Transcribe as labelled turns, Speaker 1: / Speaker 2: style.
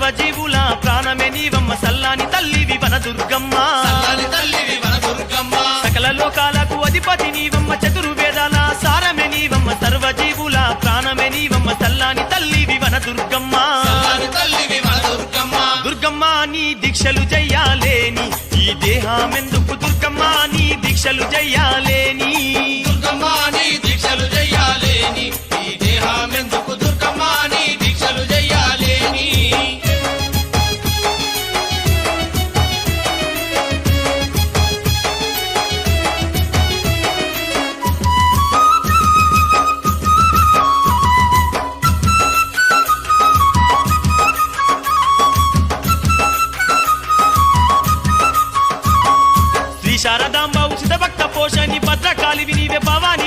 Speaker 1: సర్వజీవుల ప్రాణమే నీవమ్మ సల్లాని తల్లివి వన దుర్గమ్మ సకల లోకాలకు అధిపతి నీవమ్మ చతుర్వేదాల సారమే నీవమ్మ సర్వజీవుల ప్రాణమే నీవమ్మ సల్లాని తల్లివి వన దుర్గమ్మ దుర్గమ్మ నీ దీక్షలు చెయ్యాలేని ఈ దేహమెందుకు దుర్గమ్మ నీ దీక్షలు చెయ్యాలేని శ్రీ శారదాంబ ఉచిత భక్త పోషణి భద్రకాళి నీవే భవాని